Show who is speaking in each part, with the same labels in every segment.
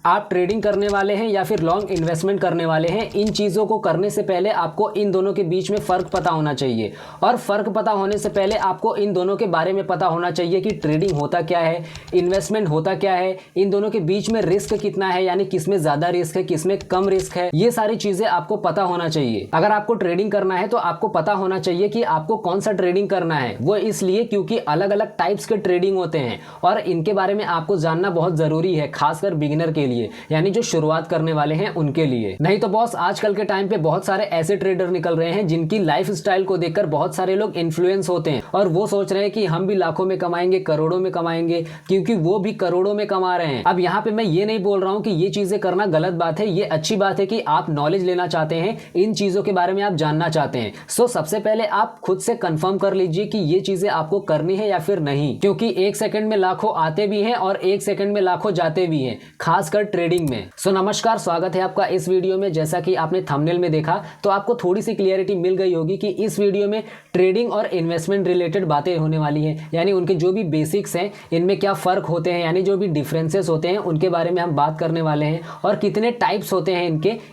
Speaker 1: आप ट्रेडिंग करने वाले हैं या फिर लॉन्ग इन्वेस्टमेंट करने वाले हैं, इन चीज़ों को करने से पहले आपको इन दोनों के बीच में फ़र्क पता होना चाहिए। और फ़र्क पता होने से पहले आपको इन दोनों के बारे में पता होना चाहिए कि ट्रेडिंग होता क्या है, इन्वेस्टमेंट होता क्या है, इन दोनों के बीच में रिस्क कितना है, यानी किसमें ज़्यादा रिस्क है, किसमें कम रिस्क है, ये सारी चीज़ें आपको पता होना चाहिए। अगर आपको ट्रेडिंग करना है तो आपको पता होना चाहिए कि आपको कौन सा ट्रेडिंग करना है। वो इसलिए क्योंकि अलग अलग टाइप्स के ट्रेडिंग होते हैं और इनके बारे में आपको जानना बहुत ज़रूरी है, खासकर बिगिनर के लिए, यानी जो शुरुआत करने वाले हैं उनके लिए। नहीं तो बॉस, आजकल के टाइम पे बहुत सारे ऐसे ट्रेडर निकल रहे हैं जिनकी लाइफ स्टाइल को देखकर बहुत सारे लोग इन्फ्लुएंस होते हैं और वो सोच रहे हैं कि हम भी लाखों में कमाएंगे, करोड़ों में कमाएंगे, क्योंकि वो भी करोड़ों में कमा रहे हैं। अब यहाँ पे मैं ये नहीं बोल रहा हूँ कि ये चीजें करना गलत बात है, ये अच्छी बात है कि आप नॉलेज लेना चाहते हैं, इन चीजों के बारे में आप जानना चाहते हैं। सो सबसे पहले आप खुद से कंफर्म कर लीजिए कि ये चीजें आपको करनी है या फिर नहीं, क्योंकि एक सेकंड में लाखों आते भी हैं और एक सेकंड में लाखों जाते भी हैं, खासकर ट्रेडिंग में। सो नमस्कार, स्वागत है आपका इस वीडियो में। जैसा कि आपने थंबनेल में देखा तो आपको थोड़ी सी क्लियरिटी मिल गई होगी कि इस वीडियो में ट्रेडिंग और इन्वेस्टमेंट रिलेटेड बातें होने वाली हैं, यानी उनके जो भी बेसिक्स हैं, इनमें क्या फर्क होते हैं, यानी जो भी डिफरेंसेस होते हैं उनके बारे में हम बात करने वाले हैं और कितने टाइप्स होते हैं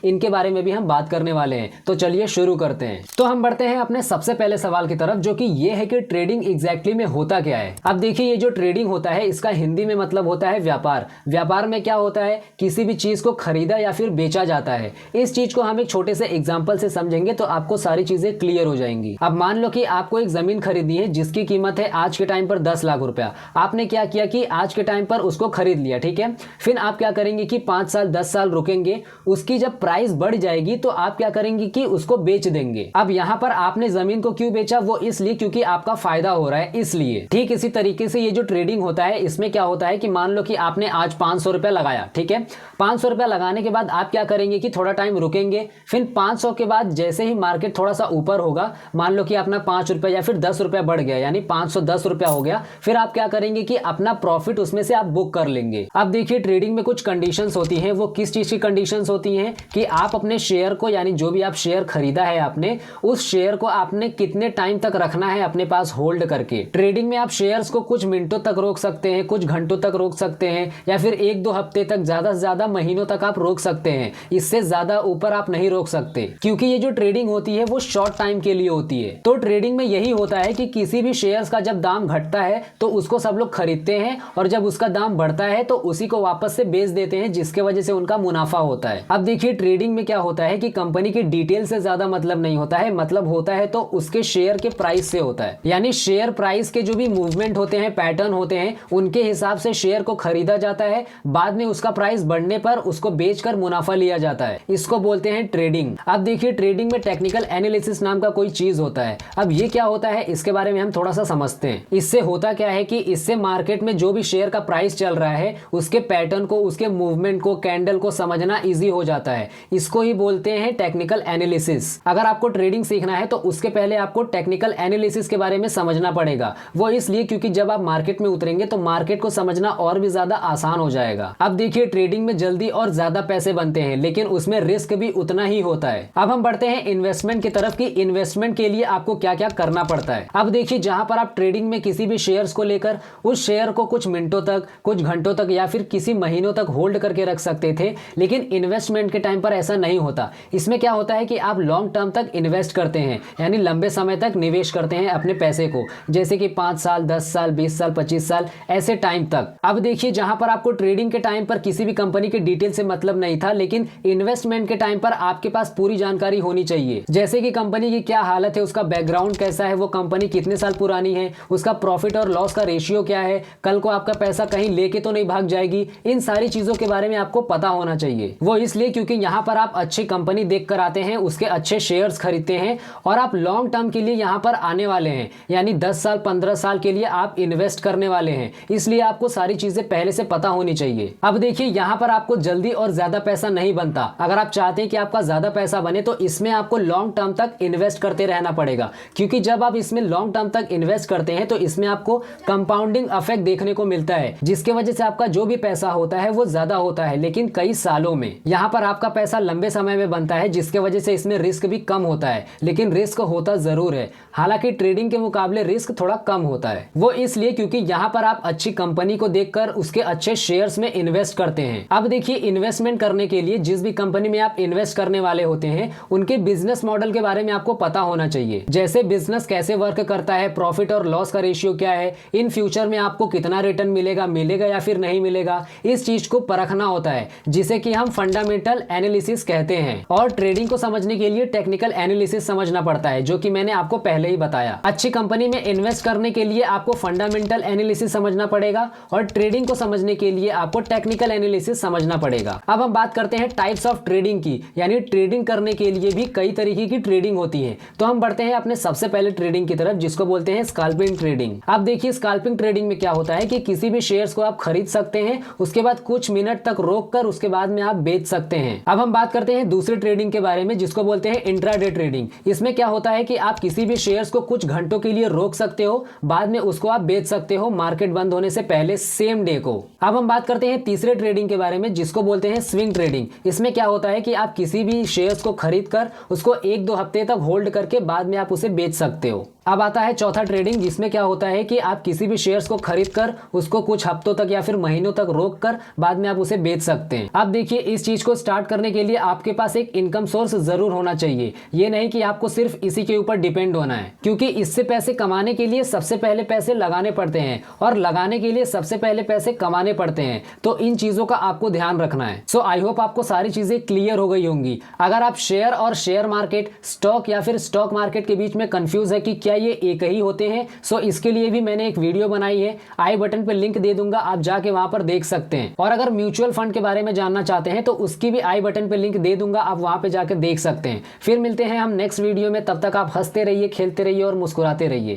Speaker 1: इनके बारे में भी हम बात करने वाले हैं। तो चलिए शुरू करते हैं। तो हम बढ़ते हैं अपने सबसे पहले सवाल की तरफ, जो कि ये है कि ट्रेडिंग एग्जैक्टली में होता क्या है। अब देखिए, ये जो ट्रेडिंग होता है इसका हिंदी में मतलब होता है व्यापार। व्यापार में क्या होता है, किसी भी चीज को खरीदा या फिर बेचा जाता है। इस चीज को हम एक छोटे से एग्जांपल से समझेंगे तो आपको सारी चीजें क्लियर हो जाएंगी। अब मान लो कि आपको एक जमीन खरीदनी है जिसकी कीमत है आज के टाइम पर 10 लाख रुपया। आपने क्या किया कि आज के टाइम पर उसको खरीद लिया, ठीक है। फिर आप क्या करेंगे कि 5 साल 10 साल रुकेंगे, उसकी जब प्राइस बढ़ जाएगी तो आप क्या करेंगे कि उसको बेच देंगे। अब यहाँ पर आपने जमीन को क्यों बेचा, वो इसलिए क्योंकि आपका फायदा हो रहा है, इसलिए। ठीक इसी तरीके से ये जो ट्रेडिंग होता है इसमें क्या होता है कि मान लो कि आपने आज 500 रुपया लगाया, ठीक है। 500 रुपया लगाने के बाद आप क्या करेंगे कि थोड़ा टाइम रुकेंगे, फिर 500 के बाद जैसे ही मार्केट थोड़ा सा ऊपर होगा, मान लो कि अपना 5 रुपया या फिर 10 रुपया बढ़ गया, यानी 510 रुपया हो गया, फिर आप क्या करेंगे कि अपना प्रॉफिट उसमें से आप बुक कर लेंगे। अब देखिए, ट्रेडिंग में कुछ कंडीशंस होती हैं। वो किस चीज की कंडीशंस होती हैं कि आप अपने शेयर को, यानी जो भी आप शेयर खरीदा है आपने, उस शेयर को आपने कितने टाइम तक रखना है अपने पास होल्ड करके। ट्रेडिंग में आप शेयर्स को कुछ मिनटों तक रोक सकते हैं, कुछ घंटों तक रोक सकते हैं, या फिर 1-2 हफ्ते तक, ज्यादा से ज्यादा महीनों तक आप रोक सकते हैं। इससे ज्यादा ऊपर आप नहीं रोक सकते, क्योंकि ये जो ट्रेडिंग होती है वो शॉर्ट टाइम के लिए होती है। तो ट्रेडिंग में यही होता है कि किसी भी शेयर्स का जब दाम घटता है तो उसको सब लोग खरीदते हैं और जब उसका दाम बढ़ता है तो उसी को वापस से बेच देते हैं, जिसके वजह से उनका मुनाफा होता है। अब देखिए, ट्रेडिंग में क्या होता है कि कंपनी की डिटेल से ज्यादा मतलब नहीं होता है, मतलब होता है तो उसके शेयर के प्राइस से होता है। यानी शेयर प्राइस के जो भी मूवमेंट होते हैं, पैटर्न होते हैं, उनके हिसाब से शेयर को खरीदा जाता है। बाद में उसका प्राइस बढ़ने पर उसको बेचकर मुनाफा लिया जाता है। इसको बोलते हैं ट्रेडिंग। अब देखिए, ट्रेडिंग में टेक्निकल एनालिसिस नाम का कोई चीज होता है। अब ये क्या होता है, इसके बारे में हम थोड़ा सा समझते हैं। इससे होता क्या है कि इससे मार्केट में जो भी शेयर का प्राइस चल रहा है उसके पैटर्न को, उसके मूवमेंट को, कैंडल को समझना इजी हो जाता है। इसको ही बोलते हैं टेक्निकल एनालिसिस। अगर आपको ट्रेडिंग सीखना है तो उसके पहले आपको टेक्निकल एनालिसिस के बारे में समझना पड़ेगा। वो इसलिए क्योंकि जब आप मार्केट में उतरेंगे तो मार्केट को समझना और भी ज्यादा आसान हो जाएगा। अब देखिए, ट्रेडिंग में जल्दी और ज्यादा पैसे बनते हैं, लेकिन उसमें रिस्क भी उतना ही होता है। अब हम बढ़ते हैं इन्वेस्टमेंट की तरफ कि इन्वेस्टमेंट के लिए आपको क्या क्या करना पड़ता है। अब देखिए, जहां पर आप ट्रेडिंग में किसी भी शेयर्स को लेकर उस शेयर को कुछ मिनटों तक, कुछ घंटों तक या फिर किसी महीनों तक होल्ड करके रख सकते थे, लेकिन इन्वेस्टमेंट के टाइम पर ऐसा नहीं होता। इसमें क्या होता है कि आप लॉन्ग टर्म तक इन्वेस्ट करते हैं, यानी लंबे समय तक निवेश करते हैं अपने पैसे को, जैसे कि 5 साल, 10 साल, 20 साल, 25 साल, ऐसे टाइम तक। अब देखिए, जहां पर आपको ट्रेडिंग के टाइम पर किसी भी कंपनी के डिटेल से मतलब नहीं था, लेकिन इन्वेस्टमेंट के टाइम पर आपके पास पूरी जानकारी होनी चाहिए, जैसे कि कंपनी की क्या हालत है, उसका बैकग्राउंड कैसा है, वो कंपनी कितने साल पुरानी है, उसका प्रॉफिट और लॉस का रेशियो क्या है, कल को आपका पैसा कहीं लेके तो नहीं भाग जाएगी। इन सारी चीजों के बारे में आपको पता होना चाहिए। वो इसलिए क्योंकि यहाँ पर आप अच्छी कंपनी देख कर आते हैं, उसके अच्छे शेयर्स खरीदते हैं और आप लॉन्ग टर्म के लिए यहाँ पर आने वाले हैं, यानी 10 साल 15 साल के लिए आप इन्वेस्ट करने वाले हैं। इसलिए आपको सारी चीजें पहले से पता होनी चाहिए। अब देखिए, यहाँ पर आपको जल्दी और ज्यादा पैसा नहीं बनता। अगर आप चाहते हैं कि आपका ज्यादा पैसा बने तो इसमें आपको लॉन्ग टर्म तक इन्वेस्ट करते रहना पड़ेगा, क्योंकि जब आप इसमें लॉन्ग टर्म तक इन्वेस्ट करते हैं तो इसमें आपको कंपाउंडिंग इफेक्ट देखने को मिलता है, जिसके वजह से आपका जो भी पैसा होता है वो ज्यादा होता है, लेकिन कई सालों में। यहाँ पर आपका पैसा लंबे समय में बनता है, जिसके वजह से इसमें रिस्क भी कम होता है, लेकिन रिस्क होता जरूर है। हालांकि ट्रेडिंग के मुकाबले रिस्क थोड़ा कम होता है। वो इसलिए क्योंकि यहाँ पर आप अच्छी कंपनी को देखकर उसके अच्छे शेयर्स में इन्वेस्ट करते हैं। अब देखिए, इन्वेस्टमेंट करने के लिए जिस भी कंपनी में आप इन्वेस्ट करने वाले होते हैं उनके बिजनेस मॉडल के बारे में आपको पता होना चाहिए। जैसे बिजनेस कैसे वर्क करता है, प्रॉफिट और लॉस का रेशियो क्या है, इन फ्यूचर में आपको कितना रिटर्न मिलेगा या फिर नहीं मिलेगा, इस चीज को परखना होता है, जिसे कि हम फंडामेंटल एनालिसिस कहते हैं। और ट्रेडिंग को समझने के लिए टेक्निकल एनालिसिस समझना पड़ता है, जो कि मैंने आपको पहले ही बताया। अच्छी कंपनी में इन्वेस्ट करने के लिए आपको फंडामेंटल एनालिसिस समझना पड़ेगा और ट्रेडिंग को समझने के लिए आपको टेक्निकल एनालिसिस समझना पड़ेगा। अब हम बात करते हैं टाइप्स ऑफ ट्रेडिंग की, यानी ट्रेडिंग करने के लिए भी कई तरीके की ट्रेडिंग होती है। तो हम बढ़ते हैं अपने सबसे पहले ट्रेडिंग की तरफ, जिसको बोलते हैं स्कैल्पिंग ट्रेडिंग। अब देखिए, स्कैल्पिंग ट्रेडिंग में क्या होता है कि किसी भी शेयर्स को आप खरीद सकते हैं, उसके बाद कुछ मिनट तक रोक कर उसके बाद में आप बेच सकते हैं। अब हम बात करते हैं दूसरी ट्रेडिंग के बारे में, जिसको बोलते हैं इंट्राडे ट्रेडिंग। इसमें क्या होता है कि आप किसी भी शेयर्स को कुछ घंटों के लिए रोक सकते हो, बाद में उसको आप बेच सकते हो मार्केट बंद होने से पहले, सेम डे को। अब हम बात करते हैं तीसरे ट्रेडिंग के बारे में, जिसको बोलते हैं स्विंग ट्रेडिंग। इसमें क्या होता है कि आप किसी भी शेयर्स को खरीद कर उसको 1-2 हफ्ते तक होल्ड करके बाद में आप उसे बेच सकते हो। अब आता है चौथा ट्रेडिंग, जिसमें क्या होता है कि आप किसी भी शेयर्स को खरीद कर उसको कुछ हफ्तों तक या फिर महीनों तक रोक कर बाद में आप उसे बेच सकते हैं। अब देखिए, इस चीज को स्टार्ट करने के लिए आपके पास एक इनकम सोर्स जरूर होना चाहिए। ये नहीं कि आपको सिर्फ इसी के ऊपर डिपेंड होना है, क्योंकि इससे पैसे कमाने के लिए सबसे पहले पैसे लगाने पड़ते हैं और लगाने के लिए सबसे पहले पैसे कमाने पड़ते हैं। तो इन चीजों का आपको ध्यान रखना है। सो आई होप आपको सारी चीजें क्लियर हो गई होंगी। अगर आप शेयर और शेयर मार्केट, स्टॉक या फिर स्टॉक मार्केट के बीच में कंफ्यूज है कि क्या ये एक ही होते हैं, सो इसके लिए भी मैंने एक वीडियो बनाई है, आई बटन पे लिंक दे दूंगा, आप जाके वहां पर देख सकते हैं। और अगर म्यूचुअल फंड के बारे में जानना चाहते हैं तो उसकी भी आई बटन पे लिंक दे दूंगा, आप वहां पे जाके देख सकते हैं। फिर मिलते हैं हम नेक्स्ट वीडियो में, तब तक आप हंसते रहिए, खेलते रहिए और मुस्कुराते रहिए।